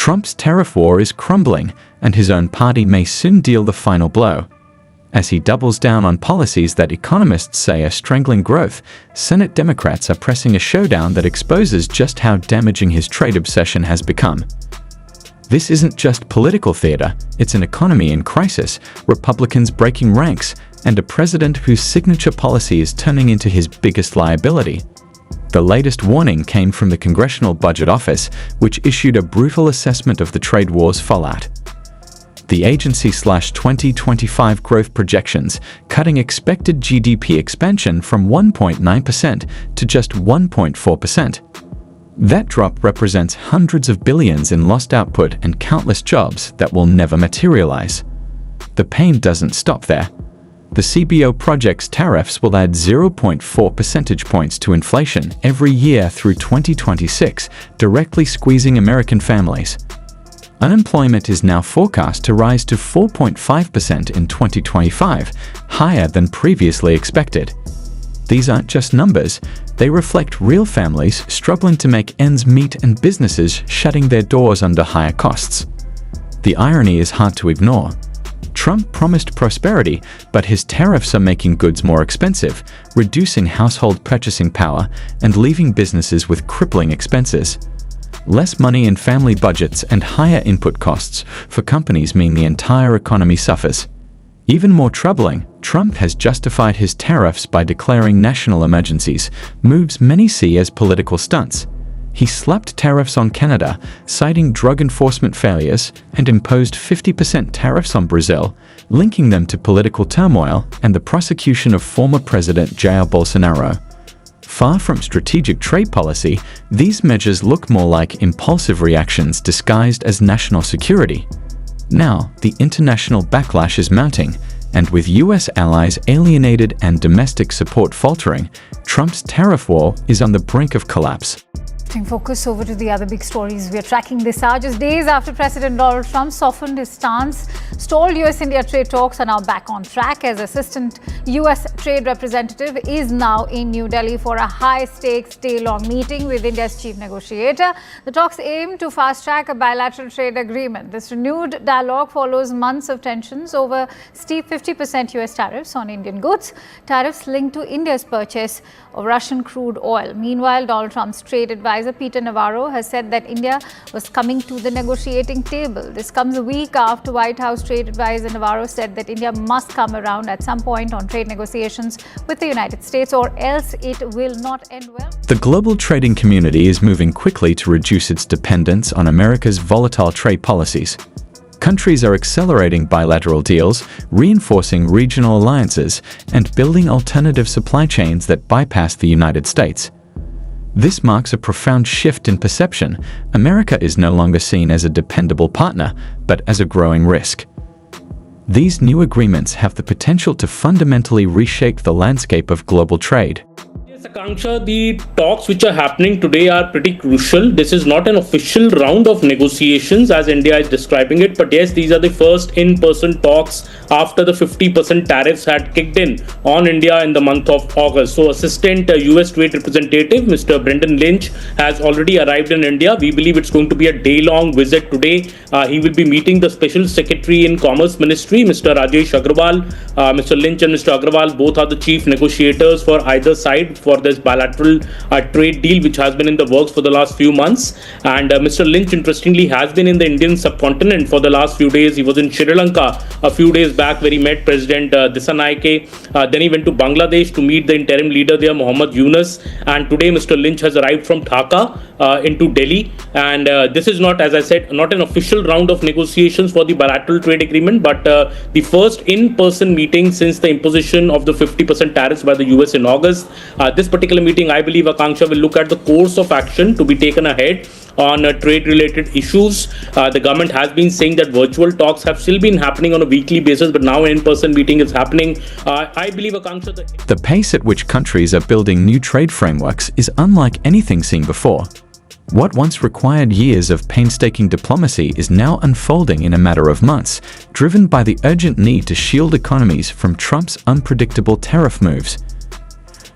Trump's tariff war is crumbling, and his own party may soon deal the final blow. As he doubles down on policies that economists say are strangling growth, Senate Democrats are pressing a showdown that exposes just how damaging his trade obsession has become. This isn't just political theater, it's an economy in crisis, Republicans breaking ranks, and a president whose signature policy is turning into his biggest liability. The latest warning came from the Congressional Budget Office, which issued a brutal assessment of the trade war's fallout. The agency/2025 growth projections, cutting expected GDP expansion from 1.9% to just 1.4%. That drop represents hundreds of billions in lost output and countless jobs that will never materialize. The pain doesn't stop there. The CBO projects tariffs will add 0.4 percentage points to inflation every year through 2026, directly squeezing American families. Unemployment is now forecast to rise to 4.5% in 2025, higher than previously expected. These aren't just numbers, they reflect real families struggling to make ends meet and businesses shutting their doors under higher costs. The irony is hard to ignore. Trump promised prosperity, but his tariffs are making goods more expensive, reducing household purchasing power, and leaving businesses with crippling expenses. Less money in family budgets and higher input costs for companies mean the entire economy suffers. Even more troubling, Trump has justified his tariffs by declaring national emergencies, moves many see as political stunts. He slapped tariffs on Canada, citing drug enforcement failures, and imposed 50% tariffs on Brazil, linking them to political turmoil and the prosecution of former President Jair Bolsonaro. Far from strategic trade policy, these measures look more like impulsive reactions disguised as national security. Now, the international backlash is mounting, and with US allies alienated and domestic support faltering, Trump's tariff war is on the brink of collapse. Focus over to the other big stories we are tracking this hour. Just days after President Donald Trump softened his stance, stalled US-India trade talks are now back on track as Assistant US Trade Representative is now in New Delhi for a high-stakes day-long meeting with India's chief negotiator. The talks aim to fast-track a bilateral trade agreement. This renewed dialogue follows months of tensions over steep 50% US tariffs on Indian goods, tariffs linked to India's purchase of Russian crude oil. Meanwhile, Donald Trump's trade advisor Peter Navarro has said that India was coming to the negotiating table. This comes a week after White House trade advisor Navarro said that India must come around at some point on trade negotiations with the United States or else it will not end well. The global trading community is moving quickly to reduce its dependence on America's volatile trade policies. Countries are accelerating bilateral deals, reinforcing regional alliances, and building alternative supply chains that bypass the United States. This marks a profound shift in perception. America is no longer seen as a dependable partner, but as a growing risk. These new agreements have the potential to fundamentally reshape the landscape of global trade. Yes, Akanksha, the talks which are happening today are pretty crucial. This is not an official round of negotiations as India is describing it, but yes, these are the first in-person talks after the 50% tariffs had kicked in on India in the month of August. So Assistant US Trade Representative Mr. Brendan Lynch has already arrived in India. We believe it's going to be a day-long visit today. He will be meeting the Special Secretary in Commerce Ministry, Mr. Rajesh Agrawal. Mr. Lynch and Mr. Agrawal both are the chief negotiators for either side for this bilateral trade deal which has been in the works for the last few months. And Mr. Lynch interestingly has been in the Indian subcontinent for the last few days. He was in Sri Lanka a few days back where he met President Dissanayake. Then he went to Bangladesh to meet the interim leader there, Mohammad Yunus. And today Mr. Lynch has arrived from Dhaka into Delhi. And this is not, as I said, not an official round of negotiations for the bilateral trade agreement, but the first in-person meeting since the imposition of the 50% tariffs by the US in August. This particular meeting, I believe, Akanksha, will look at the course of action to be taken ahead on trade-related issues. The government has been saying that virtual talks have still been happening on a weekly basis, but now an in-person meeting is happening. I believe, Akanksha, the pace at which countries are building new trade frameworks is unlike anything seen before. What once required years of painstaking diplomacy is now unfolding in a matter of months, driven by the urgent need to shield economies from Trump's unpredictable tariff moves.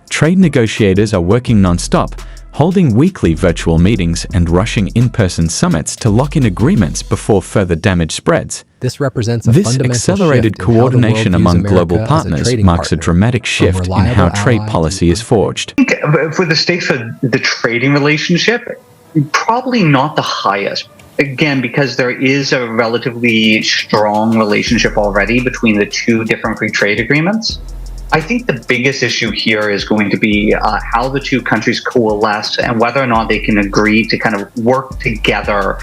Trade negotiators are working non-stop, holding weekly virtual meetings and rushing in-person summits to lock in agreements before further damage spreads. This represents a This fundamental accelerated shift in how the world coordination views among America global as a partners trading marks a partner, dramatic from shift in reliable how trade ally policy is forged. I think for the stakes of the trading relationship, probably not the highest. Again, because there is a relatively strong relationship already between the two different free trade agreements. I think the biggest issue here is going to be how the two countries coalesce and whether or not they can agree to kind of work together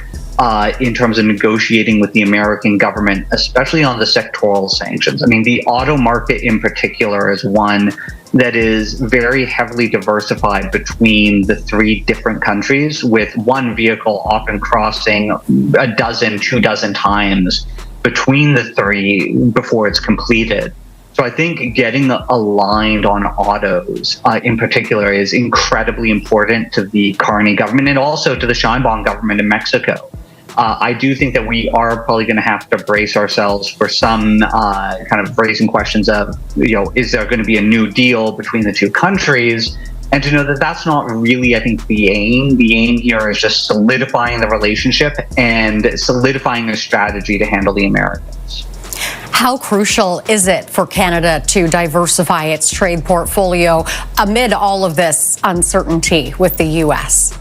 in terms of negotiating with the American government, especially on the sectoral sanctions. I mean, the auto market in particular is one that is very heavily diversified between the three different countries, with one vehicle often crossing a dozen, 24 times between the three before it's completed. So I think getting aligned on autos in particular is incredibly important to the Carney government and also to the Sheinbaum government in Mexico. I do think that we are probably going to have to brace ourselves for some kind of raising questions of, is there going to be a new deal between the two countries? And to know that that's not really, I think, the aim. The aim here is just solidifying the relationship and solidifying a strategy to handle the Americans. How crucial is it for Canada to diversify its trade portfolio amid all of this uncertainty with the U.S.?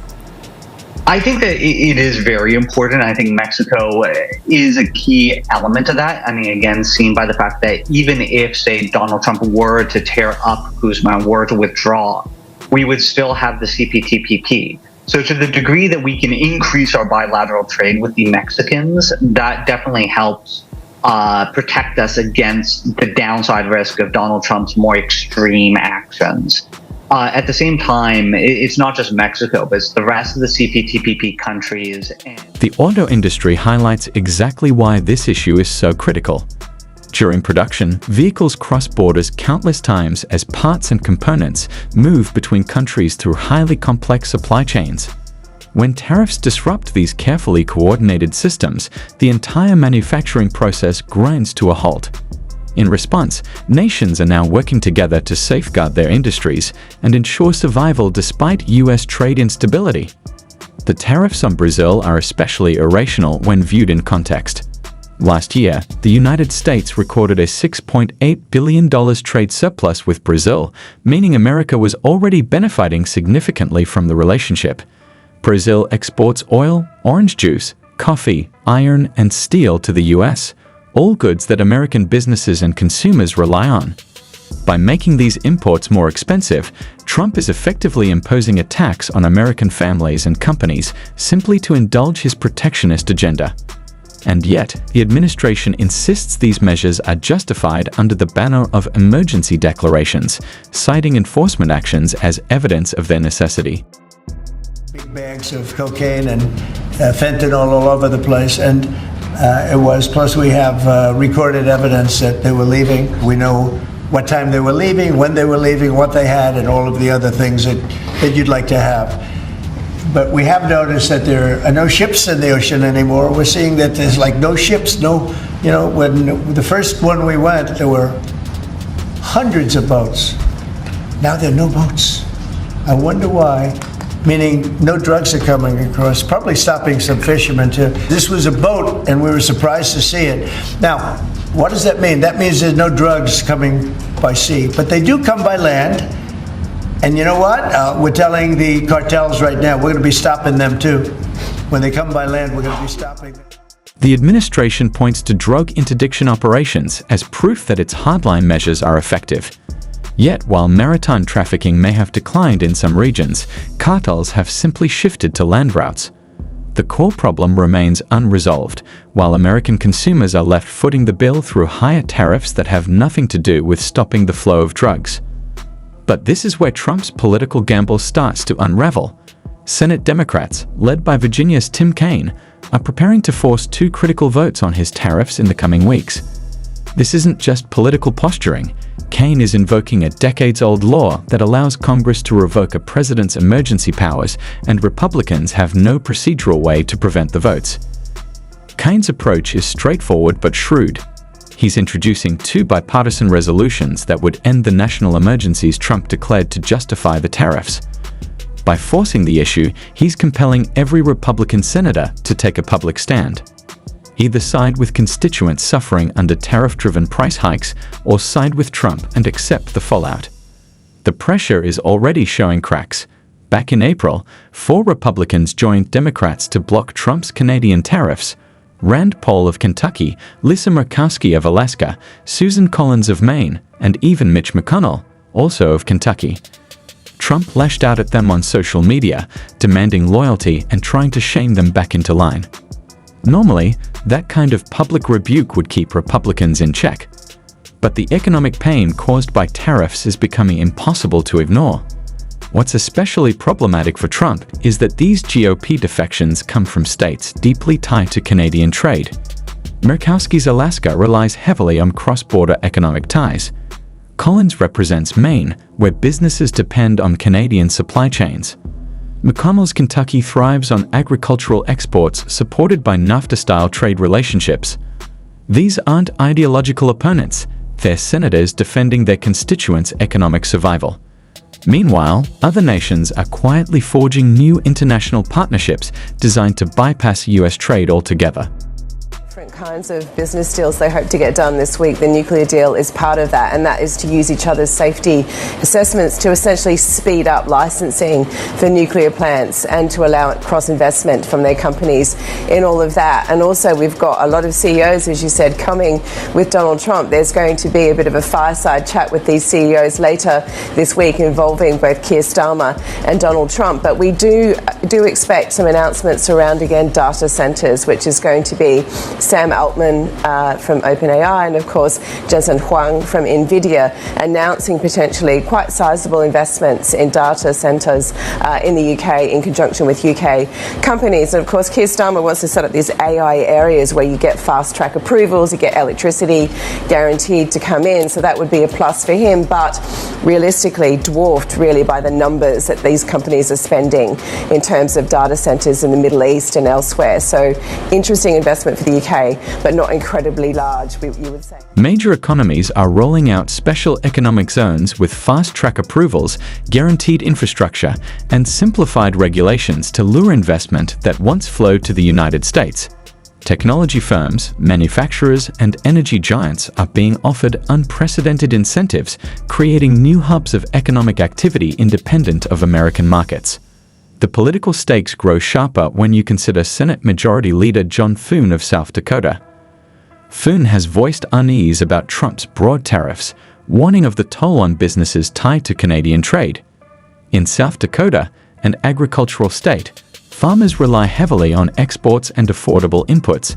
I think that it is very important. I think Mexico is a key element of that. I mean, again, seen by the fact that even if, say, Donald Trump were to tear up Guzman, were to withdraw, we would still have the CPTPP. So to the degree that we can increase our bilateral trade with the Mexicans, that definitely helps protect us against the downside risk of Donald Trump's more extreme actions. At the same time, it's not just Mexico, but it's the rest of the CPTPP countries. The auto industry highlights exactly why this issue is so critical. During production, vehicles cross borders countless times as parts and components move between countries through highly complex supply chains. When tariffs disrupt these carefully coordinated systems, the entire manufacturing process grinds to a halt. In response, nations are now working together to safeguard their industries and ensure survival despite U.S. trade instability. The tariffs on Brazil are especially irrational when viewed in context. Last year, the United States recorded a $6.8 billion trade surplus with Brazil, meaning America was already benefiting significantly from the relationship. Brazil exports oil, orange juice, coffee, iron, and steel to the U.S., all goods that American businesses and consumers rely on. By making these imports more expensive, Trump is effectively imposing a tax on American families and companies simply to indulge his protectionist agenda. And yet, the administration insists these measures are justified under the banner of emergency declarations, citing enforcement actions as evidence of their necessity. Big bags of cocaine and fentanyl all over the place, and plus we have recorded evidence that they were leaving. We know what time they were leaving, when they were leaving, what they had, and all of the other things that you'd like to have. But we have noticed that there are no ships in the ocean anymore. We're seeing that there's like no ships, when the first one we went, there were hundreds of boats. Now there are no boats. I wonder why. Meaning no drugs are coming across, probably stopping some fishermen too. This was a boat and we were surprised to see it. Now, what does that mean? That means there's no drugs coming by sea, but they do come by land. And you know what? We're telling the cartels right now, we're going to be stopping them too. When they come by land, we're going to be stopping them. The administration points to drug interdiction operations as proof that its hardline measures are effective. Yet, while maritime trafficking may have declined in some regions, cartels have simply shifted to land routes. The core problem remains unresolved, while American consumers are left footing the bill through higher tariffs that have nothing to do with stopping the flow of drugs. But this is where Trump's political gamble starts to unravel. Senate Democrats, led by Virginia's Tim Kaine, are preparing to force two critical votes on his tariffs in the coming weeks. This isn't just political posturing. Kaine is invoking a decades-old law that allows Congress to revoke a president's emergency powers, and Republicans have no procedural way to prevent the votes. Kaine's approach is straightforward but shrewd. He's introducing two bipartisan resolutions that would end the national emergencies Trump declared to justify the tariffs. By forcing the issue, he's compelling every Republican senator to take a public stand. Either side with constituents suffering under tariff-driven price hikes or side with Trump and accept the fallout. The pressure is already showing cracks. Back in April, 4 Republicans joined Democrats to block Trump's Canadian tariffs. Rand Paul of Kentucky, Lisa Murkowski of Alaska, Susan Collins of Maine, and even Mitch McConnell, also of Kentucky. Trump lashed out at them on social media, demanding loyalty and trying to shame them back into line. Normally, that kind of public rebuke would keep Republicans in check. But the economic pain caused by tariffs is becoming impossible to ignore. What's especially problematic for Trump is that these GOP defections come from states deeply tied to Canadian trade. Murkowski's Alaska relies heavily on cross-border economic ties. Collins represents Maine, where businesses depend on Canadian supply chains. McConnell's Kentucky thrives on agricultural exports supported by NAFTA-style trade relationships. These aren't ideological opponents, they're senators defending their constituents' economic survival. Meanwhile, other nations are quietly forging new international partnerships designed to bypass US trade altogether. Different kinds of business deals they hope to get done this week. The nuclear deal is part of that, and that is to use each other's safety assessments to essentially speed up licensing for nuclear plants and to allow cross-investment from their companies in all of that. And also we've got a lot of CEOs, as you said, coming with Donald Trump. There's going to be a bit of a fireside chat with these CEOs later this week involving both Keir Starmer and Donald Trump. But we do expect some announcements around, again, data centers, which is going to be Sam Altman from OpenAI and, of course, Jensen Huang from NVIDIA announcing potentially quite sizable investments in data centres in the UK in conjunction with UK companies. And, of course, Keir Starmer wants to set up these AI areas where you get fast-track approvals, you get electricity guaranteed to come in, so that would be a plus for him, but realistically dwarfed really by the numbers that these companies are spending in terms of data centres in the Middle East and elsewhere. So interesting investment for the UK, but not incredibly large, you would say. Major economies are rolling out special economic zones with fast-track approvals, guaranteed infrastructure, and simplified regulations to lure investment that once flowed to the United States. Technology firms, manufacturers, and energy giants are being offered unprecedented incentives, creating new hubs of economic activity independent of American markets. The political stakes grow sharper when you consider Senate Majority Leader John Thune of South Dakota. Thune has voiced unease about Trump's broad tariffs, warning of the toll on businesses tied to Canadian trade. In South Dakota, an agricultural state, farmers rely heavily on exports and affordable inputs.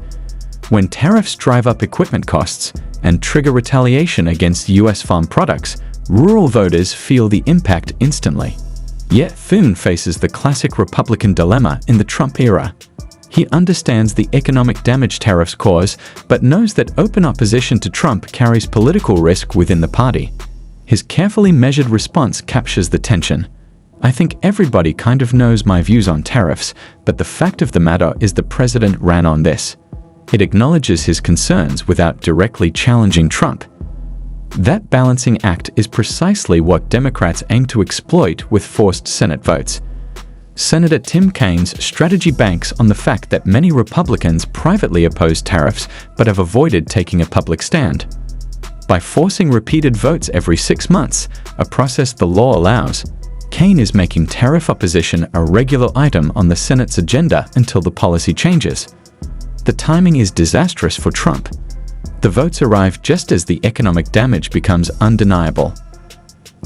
When tariffs drive up equipment costs and trigger retaliation against U.S. farm products, rural voters feel the impact instantly. Yet Thune faces the classic Republican dilemma in the Trump era. He understands the economic damage tariffs cause, but knows that open opposition to Trump carries political risk within the party. His carefully measured response captures the tension. I think everybody kind of knows my views on tariffs, but the fact of the matter is the president ran on this. It acknowledges his concerns without directly challenging Trump. That balancing act is precisely what Democrats aim to exploit with forced Senate votes. Senator Tim Kaine's strategy banks on the fact that many Republicans privately oppose tariffs but have avoided taking a public stand. By forcing repeated votes every 6 months, a process the law allows, Kaine is making tariff opposition a regular item on the Senate's agenda until the policy changes. The timing is disastrous for Trump. The votes arrive just as the economic damage becomes undeniable.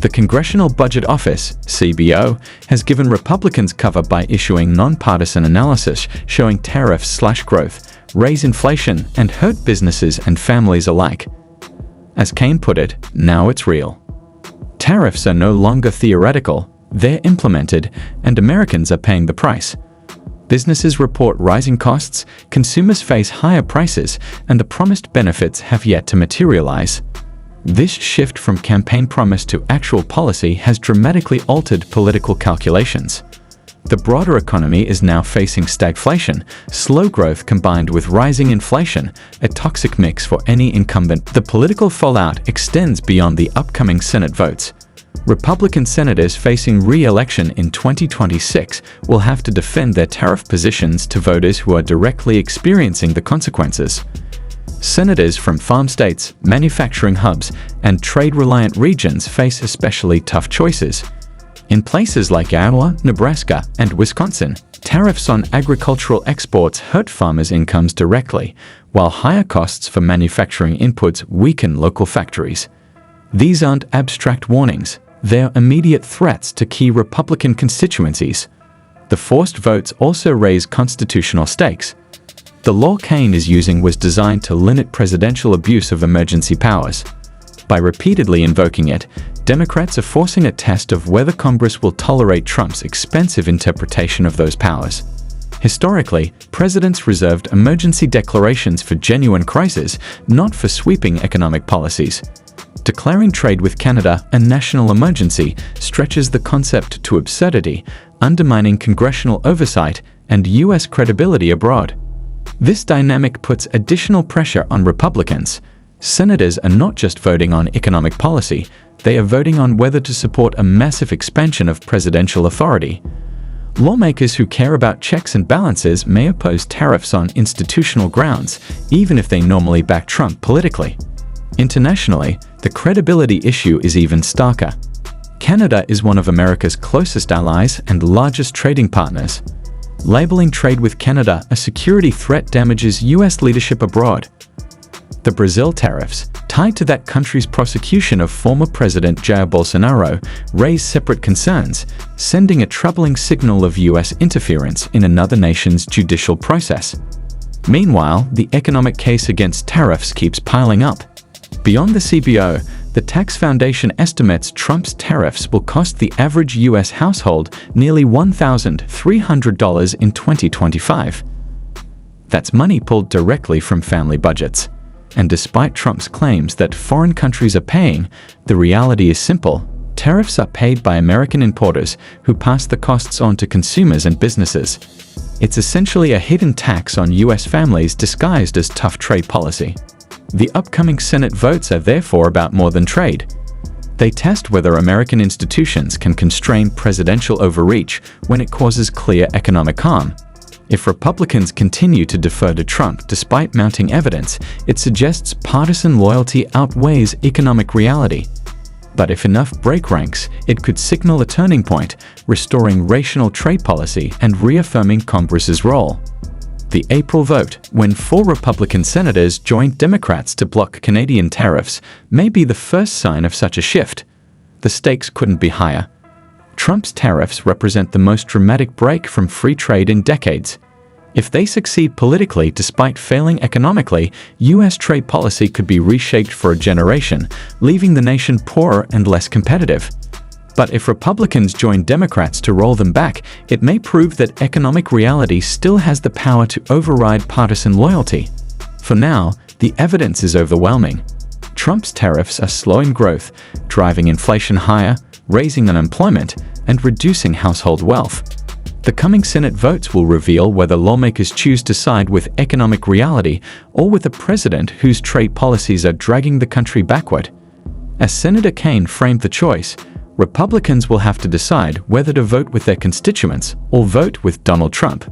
The Congressional Budget Office, CBO, has given Republicans cover by issuing nonpartisan analysis showing tariffs slash growth, raise inflation, and hurt businesses and families alike. As Kaine put it, now it's real. Tariffs are no longer theoretical, they're implemented, and Americans are paying the price. Businesses report rising costs, consumers face higher prices, and the promised benefits have yet to materialize. This shift from campaign promise to actual policy has dramatically altered political calculations. The broader economy is now facing stagflation, slow growth combined with rising inflation, a toxic mix for any incumbent. The political fallout extends beyond the upcoming Senate votes. Republican senators facing re-election in 2026 will have to defend their tariff positions to voters who are directly experiencing the consequences. Senators from farm states, manufacturing hubs, and trade-reliant regions face especially tough choices. In places like Iowa, Nebraska, and Wisconsin, tariffs on agricultural exports hurt farmers' incomes directly, while higher costs for manufacturing inputs weaken local factories. These aren't abstract warnings. They're immediate threats to key Republican constituencies. The forced votes also raise constitutional stakes. The law Kaine is using was designed to limit presidential abuse of emergency powers. By repeatedly invoking it, Democrats are forcing a test of whether Congress will tolerate Trump's expensive interpretation of those powers. Historically, presidents reserved emergency declarations for genuine crises, not for sweeping economic policies. Declaring trade with Canada a national emergency stretches the concept to absurdity, undermining congressional oversight and U.S. credibility abroad. This dynamic puts additional pressure on Republicans. Senators are not just voting on economic policy, they are voting on whether to support a massive expansion of presidential authority. Lawmakers who care about checks and balances may oppose tariffs on institutional grounds, even if they normally back Trump politically. Internationally, the credibility issue is even starker. Canada is one of America's closest allies and largest trading partners. Labeling trade with Canada a security threat damages U.S. leadership abroad. The Brazil tariffs, tied to that country's prosecution of former President Jair Bolsonaro, raise separate concerns, sending a troubling signal of U.S. interference in another nation's judicial process. Meanwhile, the economic case against tariffs keeps piling up. Beyond the CBO, the Tax Foundation estimates Trump's tariffs will cost the average U.S. household nearly $1,300 in 2025. That's money pulled directly from family budgets. And despite Trump's claims that foreign countries are paying, the reality is simple. Tariffs are paid by American importers who pass the costs on to consumers and businesses. It's essentially a hidden tax on U.S. families disguised as tough trade policy. The upcoming Senate votes are therefore about more than trade. They test whether American institutions can constrain presidential overreach when it causes clear economic harm. If Republicans continue to defer to Trump despite mounting evidence, it suggests partisan loyalty outweighs economic reality. But if enough break ranks, it could signal a turning point, restoring rational trade policy and reaffirming Congress's role. The April vote, when 4 Republican senators joined Democrats to block Canadian tariffs, may be the first sign of such a shift. The stakes couldn't be higher. Trump's tariffs represent the most dramatic break from free trade in decades. If they succeed politically despite failing economically, U.S. trade policy could be reshaped for a generation, leaving the nation poorer and less competitive. But if Republicans join Democrats to roll them back, it may prove that economic reality still has the power to override partisan loyalty. For now, the evidence is overwhelming. Trump's tariffs are slowing growth, driving inflation higher, raising unemployment, and reducing household wealth. The coming Senate votes will reveal whether lawmakers choose to side with economic reality or with a president whose trade policies are dragging the country backward. As Senator Kaine framed the choice, Republicans will have to decide whether to vote with their constituents or vote with Donald Trump.